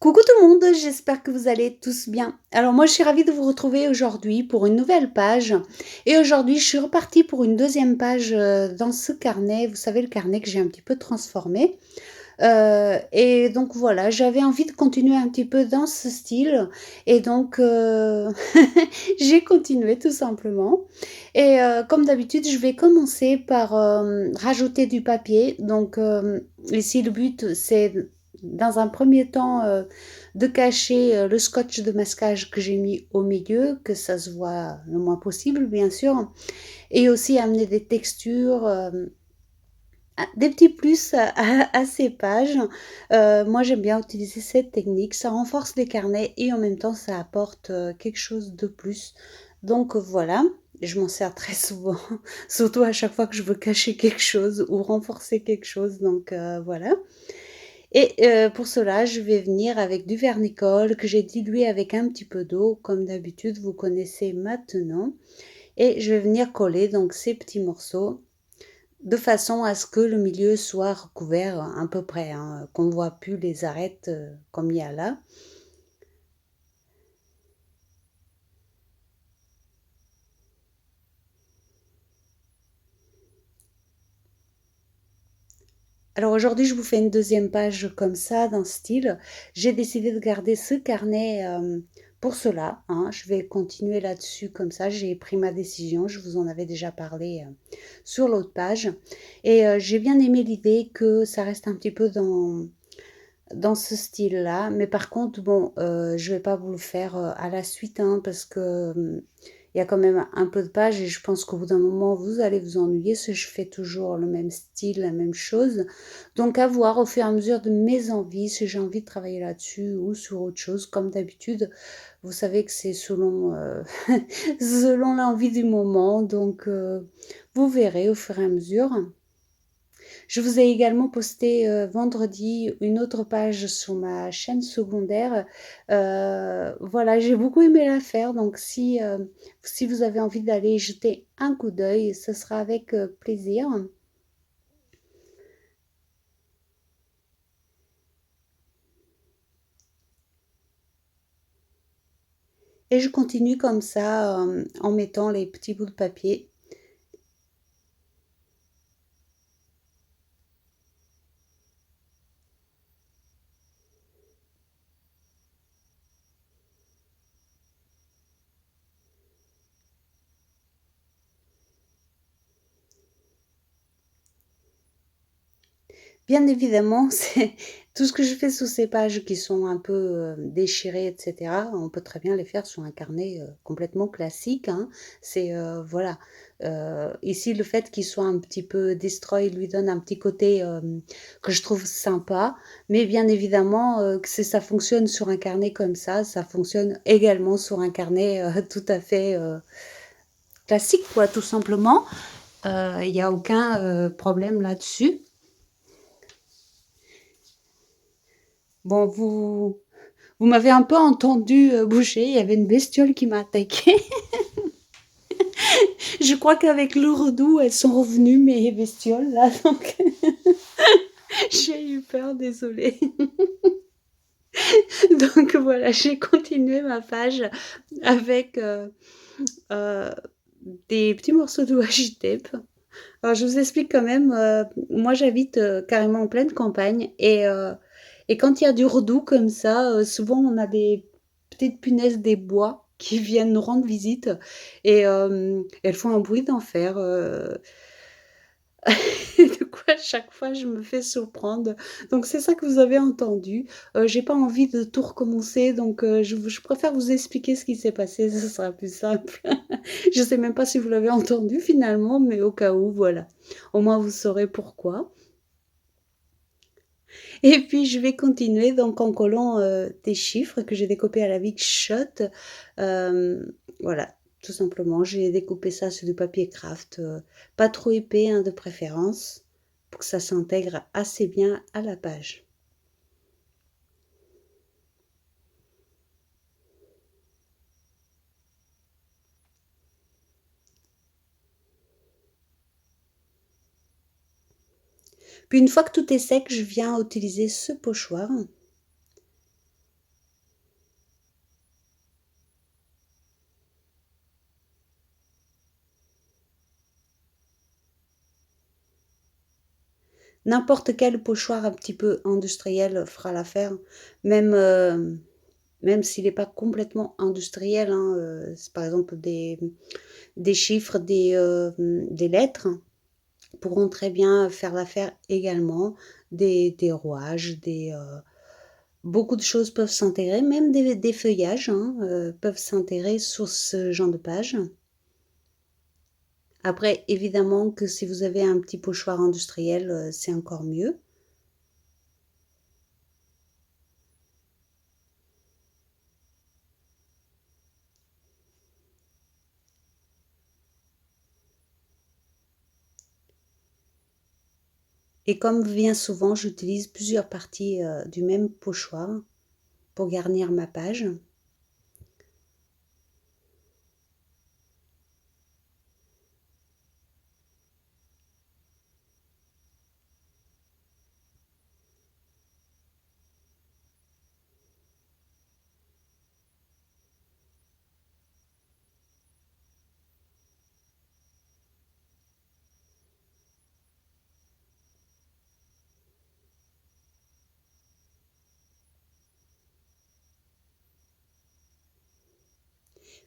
Coucou tout le monde, j'espère que vous allez tous bien. Alors moi je suis ravie de vous retrouver aujourd'hui pour une nouvelle page. Et aujourd'hui je suis repartie pour une deuxième page dans ce carnet. Vous savez le carnet que j'ai un petit peu transformé. Et donc voilà, j'avais envie de continuer un petit peu dans ce style. Et donc j'ai continué tout simplement. Et comme d'habitude je vais commencer par rajouter du papier. Donc ici le but c'est dans un premier temps de cacher le scotch de masquage que j'ai mis au milieu, que ça se voit le moins possible bien sûr, et aussi amener des textures, des petits plus à ces pages. Moi j'aime bien utiliser cette technique, ça renforce les carnets et en même temps ça apporte quelque chose de plus. Donc voilà, je m'en sers très souvent, surtout à chaque fois que je veux cacher quelque chose ou renforcer quelque chose, donc voilà. Et pour cela, je vais venir avec du vernicole que j'ai dilué avec un petit peu d'eau, comme d'habitude, vous connaissez maintenant. Et je vais venir coller donc ces petits morceaux de façon à ce que le milieu soit recouvert à peu près, hein, qu'on ne voit plus les arêtes comme il y a là. Alors aujourd'hui, je vous fais une deuxième page comme ça, dans ce style. J'ai décidé de garder ce carnet pour cela, hein. Je vais continuer là-dessus comme ça. J'ai pris ma décision. Je vous en avais déjà parlé sur l'autre page. Et j'ai bien aimé l'idée que ça reste un petit peu dans ce style-là. Mais par contre, bon, je vais pas vous le faire à la suite, hein, parce que il y a quand même un peu de pages et je pense qu'au bout d'un moment, vous allez vous ennuyer si je fais toujours le même style, la même chose. Donc à voir au fur et à mesure de mes envies, si j'ai envie de travailler là-dessus ou sur autre chose. Comme d'habitude, vous savez que c'est selon, selon l'envie du moment. Donc vous verrez au fur et à mesure. Je vous ai également posté vendredi une autre page sur ma chaîne secondaire. Voilà, j'ai beaucoup aimé la faire, donc si vous avez envie d'aller jeter un coup d'œil, ce sera avec plaisir. Et je continue comme ça en mettant les petits bouts de papier. Bien évidemment, c'est tout ce que je fais sous ces pages qui sont un peu déchirées, etc. On peut très bien les faire sur un carnet complètement classique, hein. C'est voilà. Ici, le fait qu'il soit un petit peu destroy lui donne un petit côté que je trouve sympa. Mais bien évidemment, que ça fonctionne sur un carnet comme ça fonctionne également sur un carnet tout à fait classique, quoi, tout simplement. Il n'y a aucun problème là-dessus. Bon, vous m'avez un peu entendu bouger, il y avait une bestiole qui m'a attaqué. Je crois qu'avec le redoux, elles sont revenues, mes bestioles, là, donc j'ai eu peur, désolée. Donc voilà, j'ai continué ma page avec euh, des petits morceaux de washi tape. Alors je vous explique quand même, moi j'habite carrément en pleine campagne et quand il y a du redoux comme ça, souvent on a des petites punaises des bois qui viennent nous rendre visite et elles font un bruit d'enfer. Du coup, à chaque fois, je me fais surprendre. Donc c'est ça que vous avez entendu. J'ai pas envie de tout recommencer, donc je préfère vous expliquer ce qui s'est passé, ce sera plus simple. Je sais même pas si vous l'avez entendu finalement, mais au cas où, voilà. Au moins vous saurez pourquoi. Et puis je vais continuer donc en collant des chiffres que j'ai découpés à la Big Shot. Voilà, tout simplement. J'ai découpé ça sur du papier craft, pas trop épais, hein, de préférence, pour que ça s'intègre assez bien à la page. Puis une fois que tout est sec, je viens utiliser ce pochoir N'importe quel pochoir un petit peu industriel fera l'affaire, même, même s'il n'est pas complètement industriel, hein, c'est par exemple des chiffres, des lettres pourront très bien faire l'affaire également, des rouages, beaucoup de choses peuvent s'intégrer, même des feuillages, hein, peuvent s'intégrer sur ce genre de page. Après, évidemment que si vous avez un petit pochoir industriel, c'est encore mieux. Et comme bien souvent, j'utilise plusieurs parties du même pochoir pour garnir ma page.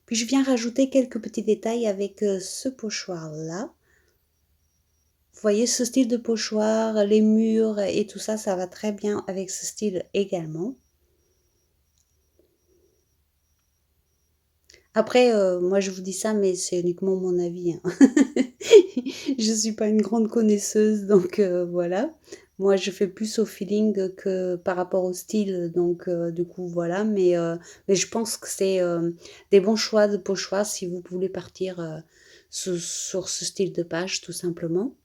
Puis je viens rajouter quelques petits détails avec ce pochoir-là. Vous voyez ce style de pochoir, les murs et tout ça, ça va très bien avec ce style également. Après, moi je vous dis ça, mais c'est uniquement mon avis, hein. Je suis pas une grande connaisseuse, donc voilà. Moi, je fais plus au feeling que par rapport au style, donc du coup, voilà. Mais je pense que c'est des bons choix de pochoirs si vous voulez partir sur ce style de page, tout simplement.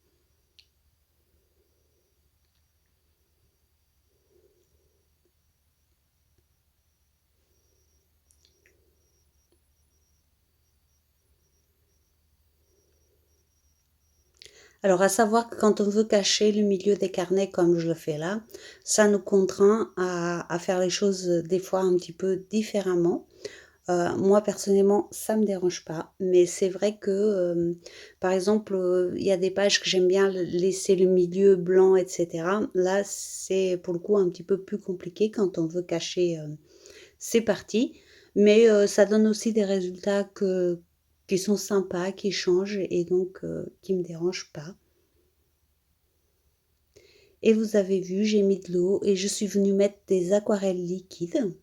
Alors, à savoir que quand on veut cacher le milieu des carnets comme je le fais là, ça nous contraint à faire les choses des fois un petit peu différemment. Moi personnellement, ça me dérange pas, mais c'est vrai que, par exemple, il y a des pages que j'aime bien laisser le milieu blanc, et cetera. Là, c'est pour le coup un petit peu plus compliqué quand on veut cacher, ces parties, mais ça donne aussi des résultats qui sont sympas, qui changent et donc qui me dérangent pas. Et vous avez vu, j'ai mis de l'eau et je suis venue mettre des aquarelles liquides.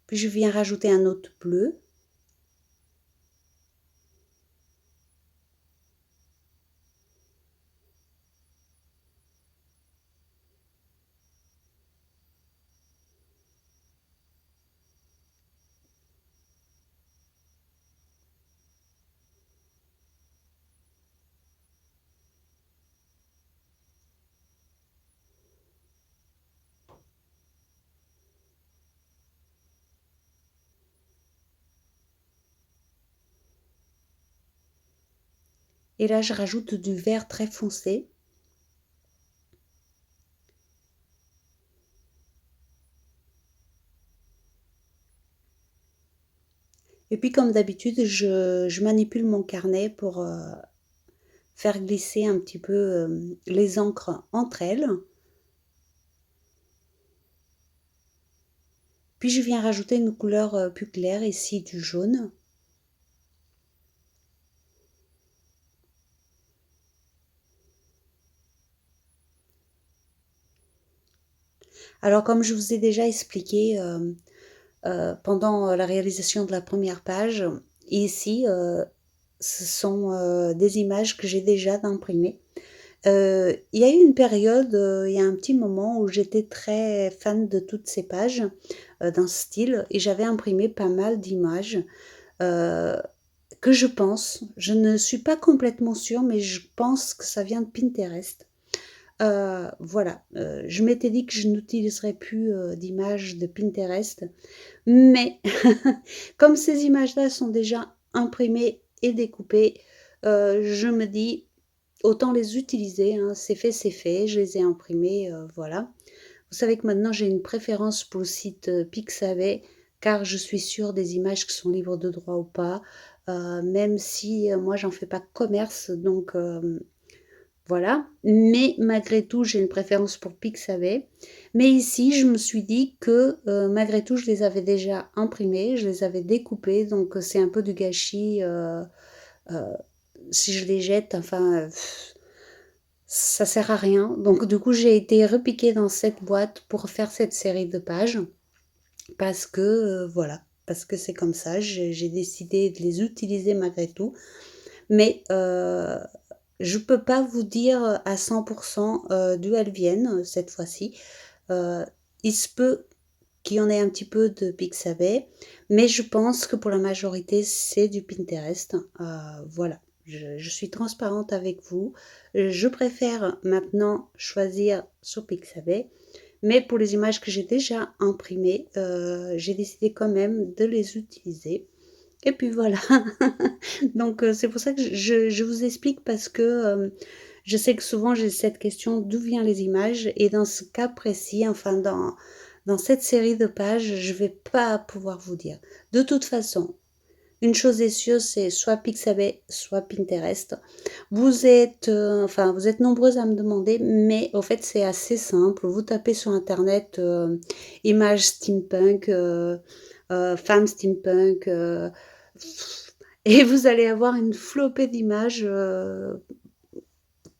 Puis je viens rajouter un autre bleu. Et là, je rajoute du vert très foncé. Et puis, comme d'habitude, je manipule mon carnet pour faire glisser un petit peu les encres entre elles. Puis, je viens rajouter une couleur plus claire, ici du jaune. Alors, comme je vous ai déjà expliqué pendant la réalisation de la première page, ici, ce sont des images que j'ai déjà imprimées. Il y a eu une période, il y a un petit moment où j'étais très fan de toutes ces pages, d'un style et j'avais imprimé pas mal d'images, heu, que je ne suis pas complètement sûre, mais je pense que ça vient de Pinterest. Voilà, je m'étais dit que je n'utiliserais plus, d'images de Pinterest, mais comme ces images-là sont déjà imprimées et découpées, je me dis: «Autant les utiliser, hein, c'est fait, je les ai imprimées, voilà». Vous savez que maintenant j'ai une préférence pour le site, Pixabay car je suis sûre des images qui sont libres de droit ou pas, même si, moi j'en fais pas commerce donc voilà. Mais malgré tout, j'ai une préférence pour Pixabay. Mais ici, je me suis dit que, malgré tout, je les avais déjà imprimés, je les avais découpés donc c'est un peu du gâchis, heu, si je les jette, enfin, ça sert à rien. Donc du coup, j'ai été repiquer dans cette boîte pour faire cette série de pages parce que, voilà, parce que c'est comme ça. J'ai décidé de les utiliser malgré tout. Mais, je peux pas vous dire à 100 d'où elles viennent, cette fois-ci. Heu, il se peut qu'il y en ait un petit peu de Pixabay, mais je pense que pour la majorité, c'est du Pinterest. Voilà, je suis transparente avec vous. Je préfère maintenant choisir sur Pixabay, mais pour les images que j'ai déjà imprimées, j'ai décidé quand même de les utiliser et puis voilà. Donc c'est pour ça que je vous explique parce que, je sais que souvent j'ai cette question: «D'où viennent les images?» et dans ce cas précis, enfin dans cette série de pages, je vais pas pouvoir vous dire. De toute façon, une chose est sûre, c'est soit Pixabay, soit Pinterest. Vous êtes nombreuses à me demander, mais au fait, c'est assez simple. Vous tapez sur internet, images steampunk, femmes steampunk, et vous allez avoir une flopée d'images,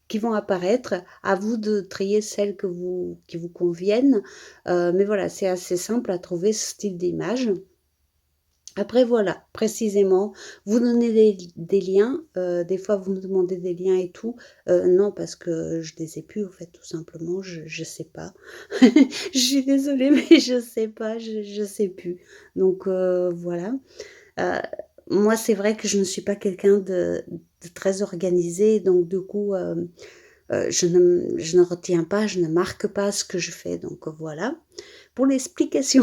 qui vont apparaître. À vous de trier celles qui vous conviennent, mais voilà, c'est assez simple à trouver ce style d'image. Après voilà, précisément, vous donnez des liens, des fois vous me demandez des liens et tout, non parce que je les ai plus en fait tout simplement, je sais pas. Je suis désolée mais je sais pas, je sais plus. Donc voilà. Heu, moi c'est vrai que je ne suis pas quelqu'un de très organisé donc du coup, je ne retiens pas, je ne marque pas ce que je fais donc voilà pour l'explication.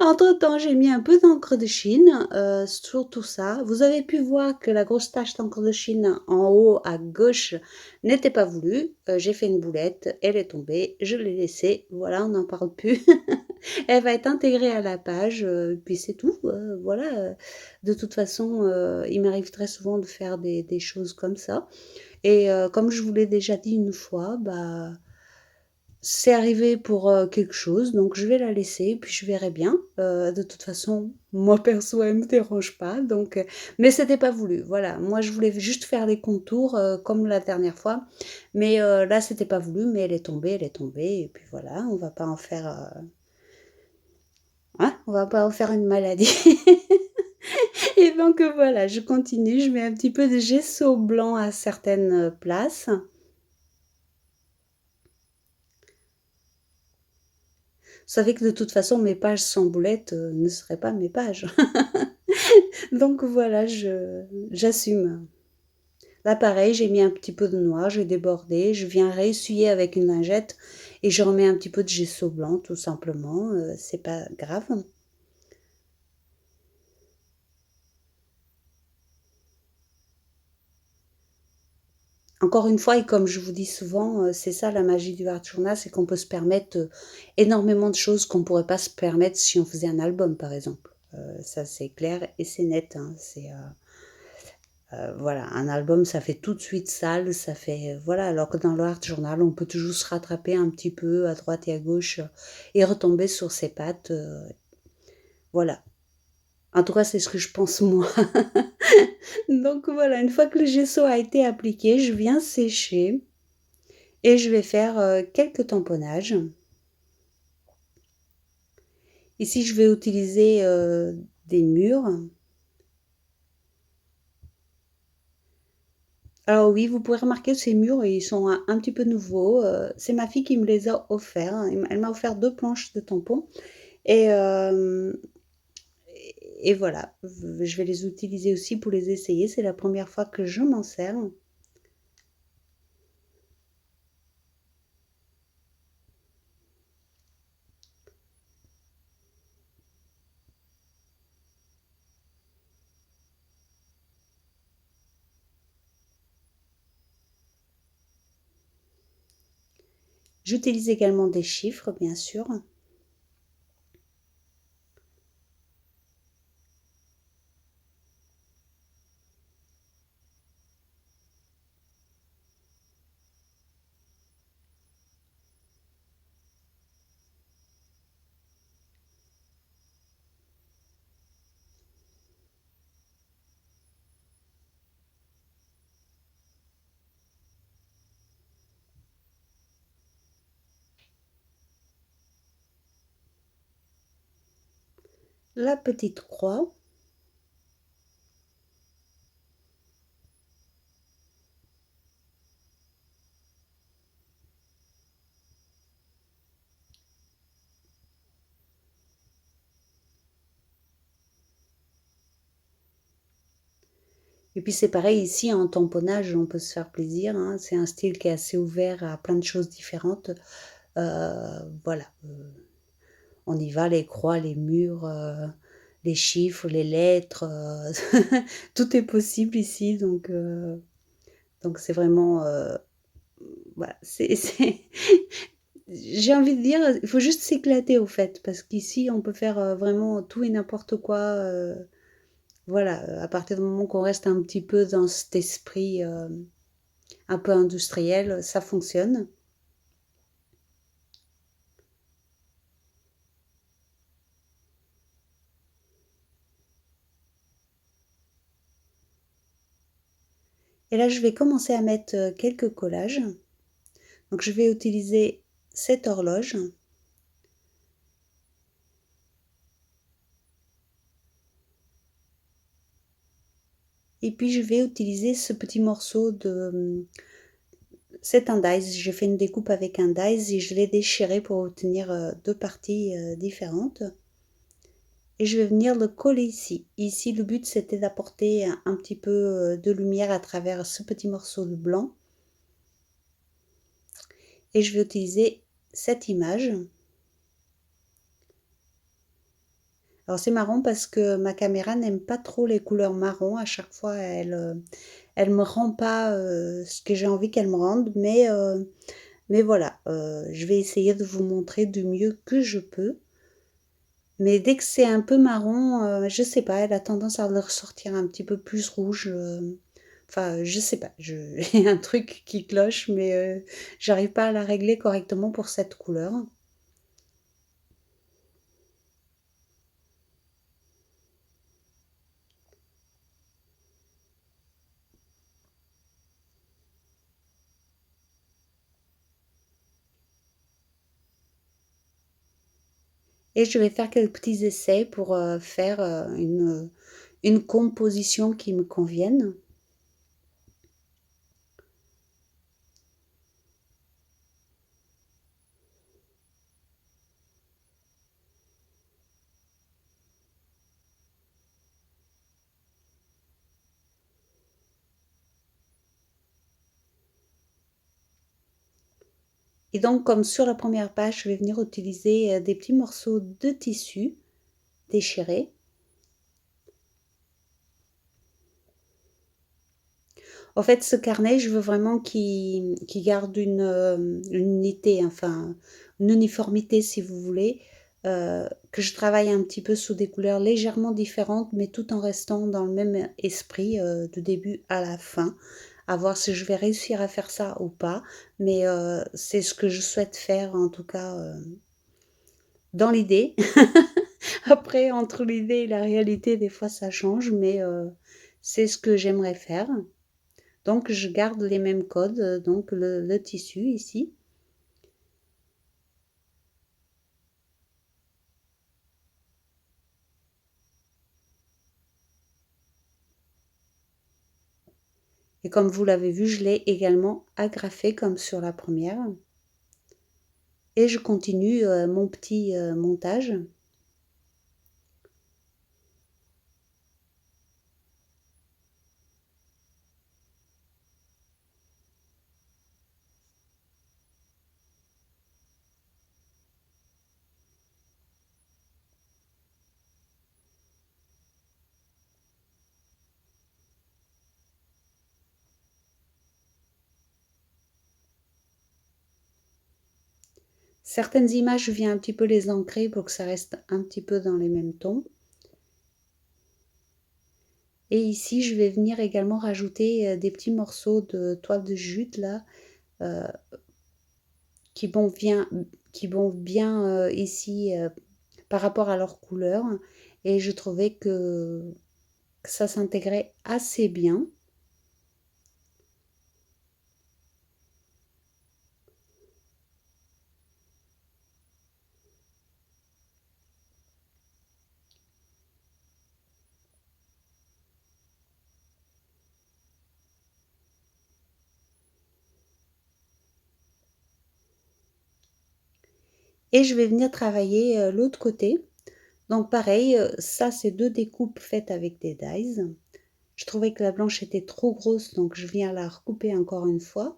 Entre-temps, j'ai mis un peu d'encre de Chine, sur tout ça. Vous avez pu voir que la grosse tache d'encre de Chine en haut à gauche n'était pas voulue. J'ai fait une boulette, elle est tombée, je l'ai laissée, voilà, on n'en parle plus. Elle va être intégrée à la page, puis c'est tout, voilà, de toute façon, il m'arrive très souvent de faire des choses comme ça et comme je vous l'ai déjà dit une fois, bah c'est arrivé pour, quelque chose, donc je vais la laisser, puis je verrai bien. De toute façon, moi perso, elle me dérange pas, donc mais c'était pas voulu, voilà. Moi, je voulais juste faire les contours, comme la dernière fois, mais là, c'était pas voulu, mais elle est tombée et puis voilà, on va pas en faire, hein, on va pas en faire une maladie et donc voilà, je continue, je mets un petit peu de gesso blanc à certaines, places. Vous savez que de toute façon, mes pages sans boulettes, ne seraient pas mes pages. Donc voilà, je j'assume. Là, pareil, j'ai mis un petit peu de noir, j'ai débordé, je viens réessuyer avec une lingette et je remets un petit peu de gesso blanc, tout simplement, c'est pas grave. Encore une fois et comme je vous dis souvent, c'est ça la magie du art journal, c'est qu'on peut se permettre, énormément de choses qu'on ne pourrait pas se permettre si on faisait un album, par exemple. Ça, c'est clair et c'est net, hein, voilà, un album, ça fait tout de suite sale, ça fait, voilà, alors que dans le art journal, on peut toujours se rattraper un petit peu à droite et à gauche, et retomber sur ses pattes, voilà. En tout cas, c'est ce que je pense moi. Donc voilà, une fois que le gesso a été appliqué, je viens sécher et je vais faire, quelques tamponnages. Ici, je vais utiliser, des murs. Alors oui, vous pouvez remarquer ces murs, ils sont un petit peu nouveaux, c'est ma fille qui me les a offerts, hein. Elle m'a offert 2 planches de tampons et voilà, je vais les utiliser aussi pour les essayer. C'est la première fois que je m'en sers. J'utilise également des chiffres, bien sûr. la petite croix. Et puis c'est pareil ici en tamponnage, on peut se faire plaisir, hein. C'est un style qui est assez ouvert à plein de choses différentes. Voilà, on y va, les croix, les murs, les chiffres, les lettres, tout est possible ici, donc c'est vraiment, voilà, j'ai envie de dire, il faut juste s'éclater au fait, parce qu'ici on peut faire vraiment tout et n'importe quoi. Voilà, à partir du moment qu'on reste un petit peu dans cet esprit un peu industriel, ça fonctionne. Et là, je vais commencer à mettre quelques collages. Donc, je vais utiliser cette horloge. Et puis, je vais utiliser ce petit morceau de... C'est un dies. J'ai fait une découpe avec un dies et je l'ai déchiré pour obtenir deux parties différentes. Et je vais venir le coller ici. Ici, le but, c'était d'apporter un petit peu de lumière à travers ce petit morceau de blanc. Et je vais utiliser cette image. Alors c'est marrant parce que ma caméra n'aime pas trop les couleurs marron. À chaque fois, elle me rend pas ce que j'ai envie qu'elle me rende. Mais voilà, je vais essayer de vous montrer du mieux que je peux. Mais dès que c'est un peu marron, je sais pas, elle a tendance à le ressortir un petit peu plus rouge. Enfin, je sais pas, j'ai un truc qui cloche, mais j'arrive pas à la régler correctement pour cette couleur. Et je vais faire quelques petits essais pour faire une composition qui me convienne. Et donc, comme sur la première page, je vais venir utiliser des petits morceaux de tissu déchirés. En fait, ce carnet, je veux vraiment qu'il garde une unité, enfin, une uniformité, si vous voulez. Que je travaille un petit peu sous des couleurs légèrement différentes, mais tout en restant dans le même esprit du début à la fin. À voir si je vais réussir à faire ça ou pas. Mais c'est ce que je souhaite faire, en tout cas, dans l'idée. Après, entre l'idée et la réalité, des fois, ça change, mais c'est ce que j'aimerais faire. Donc, je garde les mêmes codes, donc le tissu ici. Et comme vous l'avez vu, je l'ai également agrafé comme sur la première. Et je continue mon petit montage. Certaines images, je viens un petit peu les ancrer pour que ça reste un petit peu dans les mêmes tons. Et ici, je vais venir également rajouter des petits morceaux de toile de jute là, euh, qui vont bien, qui vont bien ici par rapport à leur couleur. Et je trouvais que ça s'intégrait assez bien. et je vais venir travailler l'autre côté. Donc pareil, ça c'est 2 découpes faites avec des dies. Je trouvais que la blanche était trop grosse, donc je viens la recouper encore une fois.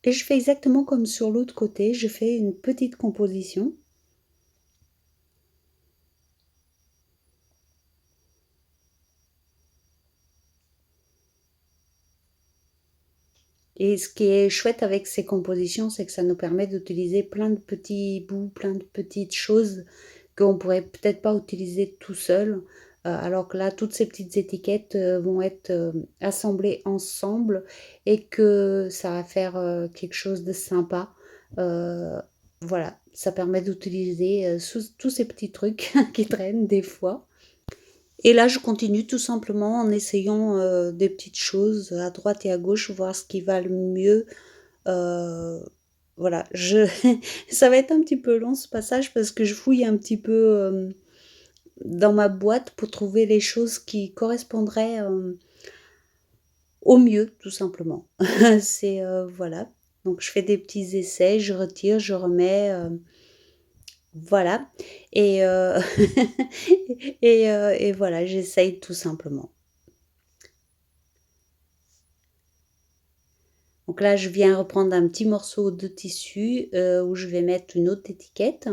Et je fais exactement comme sur l'autre côté, je fais une petite composition. Et ce qui est chouette avec ces compositions, c'est que ça nous permet d'utiliser plein de petits bouts, plein de petites choses qu'on pourrait peut-être pas utiliser tout seul. Alors que là, toutes ces petites étiquettes vont être assemblées ensemble et que ça va faire quelque chose de sympa. Euh, voilà, ça permet d'utiliser tous ces petits trucs qui traînent des fois. Et là, je continue tout simplement en essayant des petites choses à droite et à gauche, voir ce qui va le mieux. Euh, voilà, ça va être un petit peu long ce passage parce que je fouille un petit peu dans ma boîte pour trouver les choses qui correspondraient au mieux, tout simplement. C'est voilà. Donc je fais des petits essais, je retire, je remets. Voilà. Et, et voilà, j'essaye tout simplement. Donc là, je viens reprendre un petit morceau de tissu où je vais mettre une autre étiquette.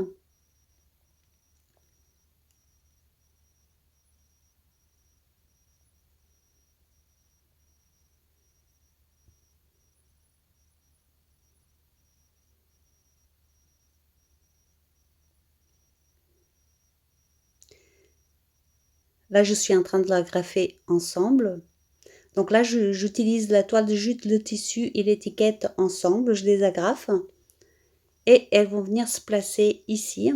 Là, je suis en train de l'agrafer ensemble. Donc là, j'utilise la toile de jute, le tissu et l'étiquette ensemble. Je les agrafe et elles vont venir se placer ici.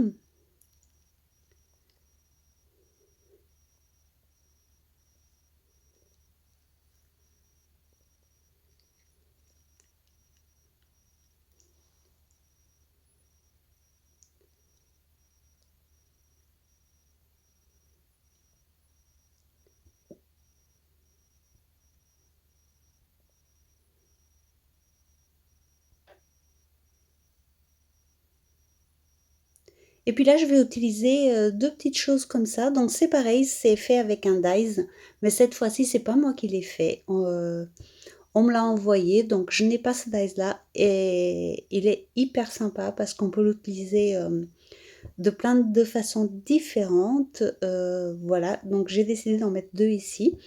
Et puis là, je vais utiliser deux petites choses comme ça. Donc c'est pareil, c'est fait avec un dies, mais cette fois-ci, c'est pas moi qui l'ai fait. On me l'a envoyé, donc je n'ai pas ce dies là et il est hyper sympa parce qu'on peut l'utiliser de plein de façons différentes. Voilà, donc j'ai décidé d'en mettre deux ici.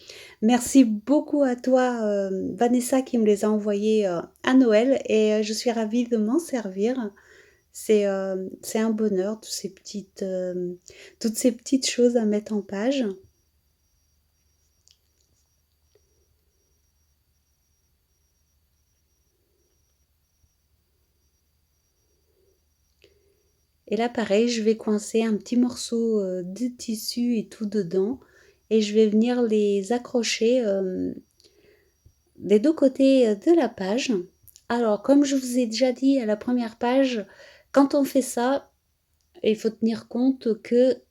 Merci beaucoup à toi, Vanessa, qui me les a envoyés à Noël et je suis ravie de m'en servir. C'est un bonheur, toutes ces petites choses à mettre en page. Et là, pareil, je vais coincer un petit morceau de tissu et tout dedans. Et je vais venir les accrocher des deux côtés de la page. Alors, comme je vous ai déjà dit à la première page, quand on fait ça, il faut tenir compte que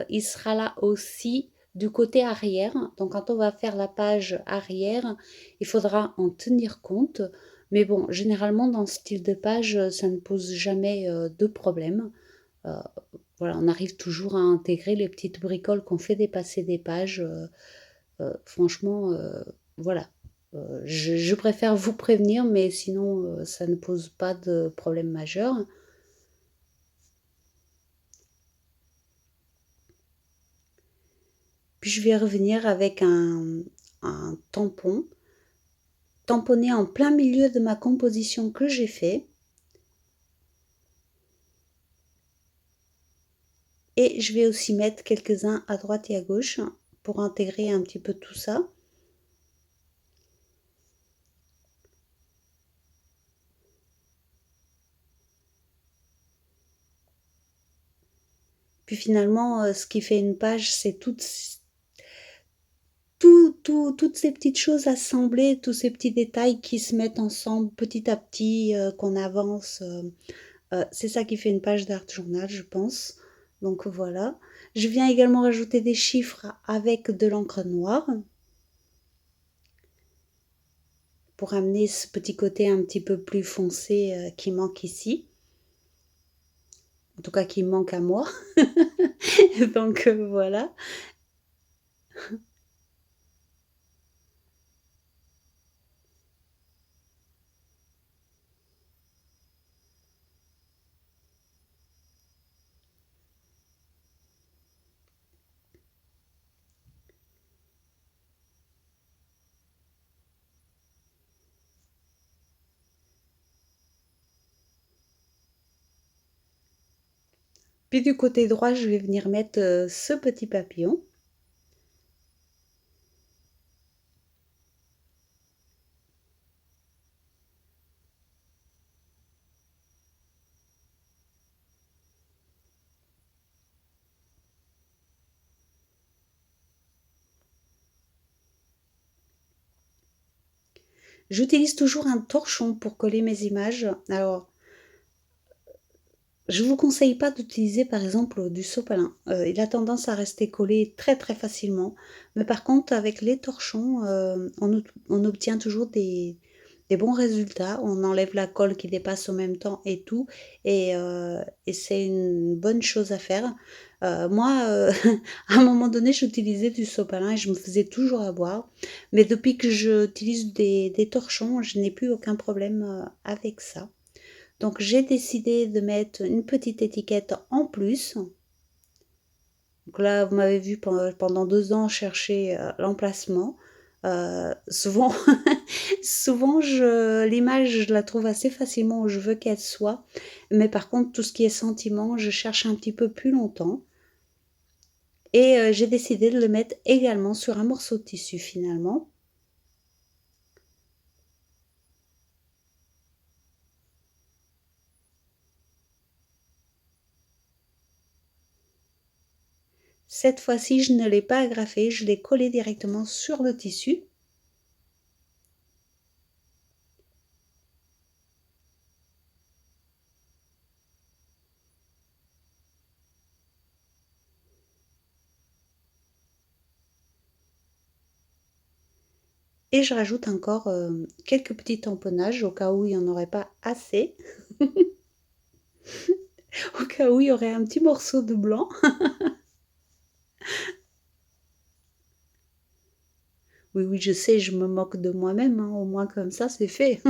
il sera là aussi du côté arrière. Donc, quand on va faire la page arrière, il faudra en tenir compte. Mais bon, généralement, dans ce style de page, ça ne pose jamais de problème. Euh, voilà, on arrive toujours à intégrer les petites bricoles qu'on fait dépasser des pages. Franchement, voilà. Je préfère vous prévenir, mais sinon, ça ne pose pas de problème majeur. Puis je vais revenir avec un tampon, tamponné en plein milieu de ma composition que j'ai fait. Et je vais aussi mettre quelques-uns à droite et à gauche pour intégrer un petit peu tout ça. Puis finalement, ce qui fait une page, c'est toutes ces petites choses assemblées, tous ces petits détails qui se mettent ensemble petit à petit, qu'on avance. C'est ça qui fait une page d'art journal, je pense. Donc voilà. Je viens également rajouter des chiffres avec de l'encre noire pour amener ce petit côté un petit peu plus foncé qui manque ici. En tout cas, qui manque à moi. Donc voilà. Puis du côté droit, je vais venir mettre ce petit papillon. J'utilise toujours un torchon pour coller mes images. Alors, je vous conseille pas d'utiliser par exemple du sopalin. Il a tendance à rester collé très très facilement. Mais par contre, avec les torchons, on obtient toujours des bons résultats. On enlève la colle qui dépasse en même temps et tout. Et c'est une bonne chose à faire. Moi, à un moment donné, j'utilisais du sopalin et je me faisais toujours avoir. Mais depuis que j'utilise des torchons, je n'ai plus aucun problème avec ça. Donc j'ai décidé de mettre une petite étiquette en plus. Donc là, vous m'avez vu pendant 2 ans chercher l'emplacement. Souvent, souvent l'image, je la trouve assez facilement où je veux qu'elle soit. Mais par contre, tout ce qui est sentiment, je cherche un petit peu plus longtemps. Et j'ai décidé de le mettre également sur un morceau de tissu finalement. Cette fois-ci, je ne l'ai pas agrafé, je l'ai collé directement sur le tissu. Et je rajoute encore quelques petits tamponnages au cas où il n'y en aurait pas assez, au cas où il y aurait un petit morceau de blanc. Oui, oui, je sais, je me moque de moi-même, hein, au moins comme ça, c'est fait.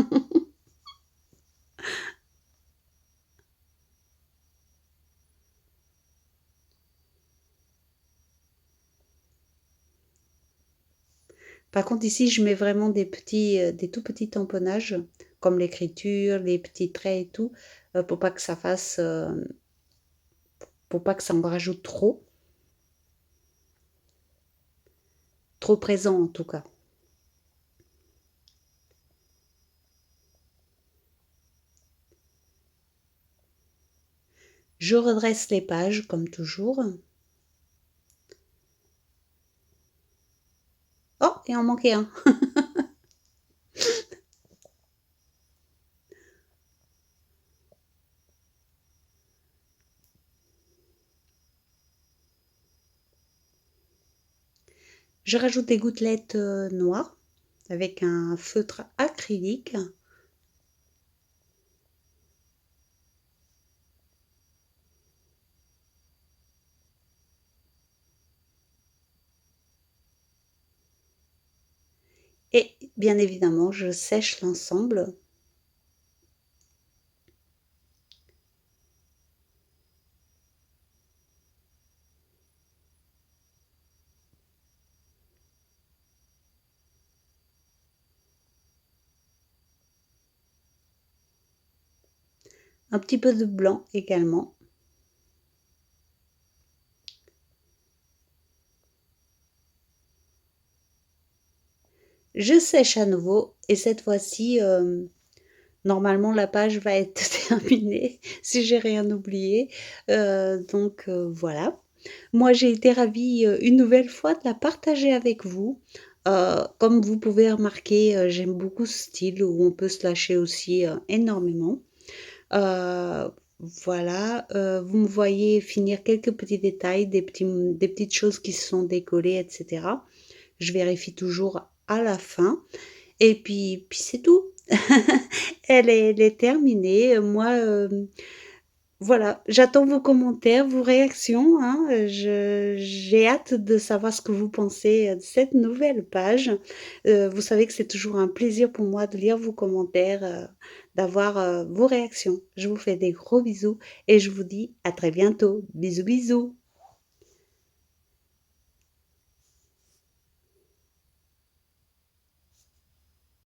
Par contre, ici, je mets vraiment des tout petits tamponnages, comme l'écriture, les petits traits et tout, pour pas que ça fasse, pour pas que ça en rajoute trop présent en tout cas. Je redresse les pages comme toujours. Oh, il en manquait un. Je rajoute des gouttelettes noires avec un feutre acrylique. Et bien évidemment, je sèche l'ensemble. Un petit peu de blanc également. Je sèche à nouveau et cette fois-ci, Normalement, la page va être terminée si j'ai rien oublié, voilà. Moi, j'ai été ravie, une nouvelle fois de la partager avec vous. Comme vous pouvez remarquer, j'aime beaucoup ce style où on peut se lâcher aussi, énormément. Heu, voilà, vous me voyez finir quelques petits détails, des petites choses qui se sont décollées et cetera. Je vérifie toujours à la fin et puis c'est tout. Elle est terminée, moi, voilà, j'attends vos commentaires, vos réactions, hein, je j'ai hâte de savoir ce que vous pensez, de cette nouvelle page. Vous savez que c'est toujours un plaisir pour moi de lire vos commentaires, d'avoir, vos réactions. Je vous fais des gros bisous et je vous dis à très bientôt. Bisous, bisous.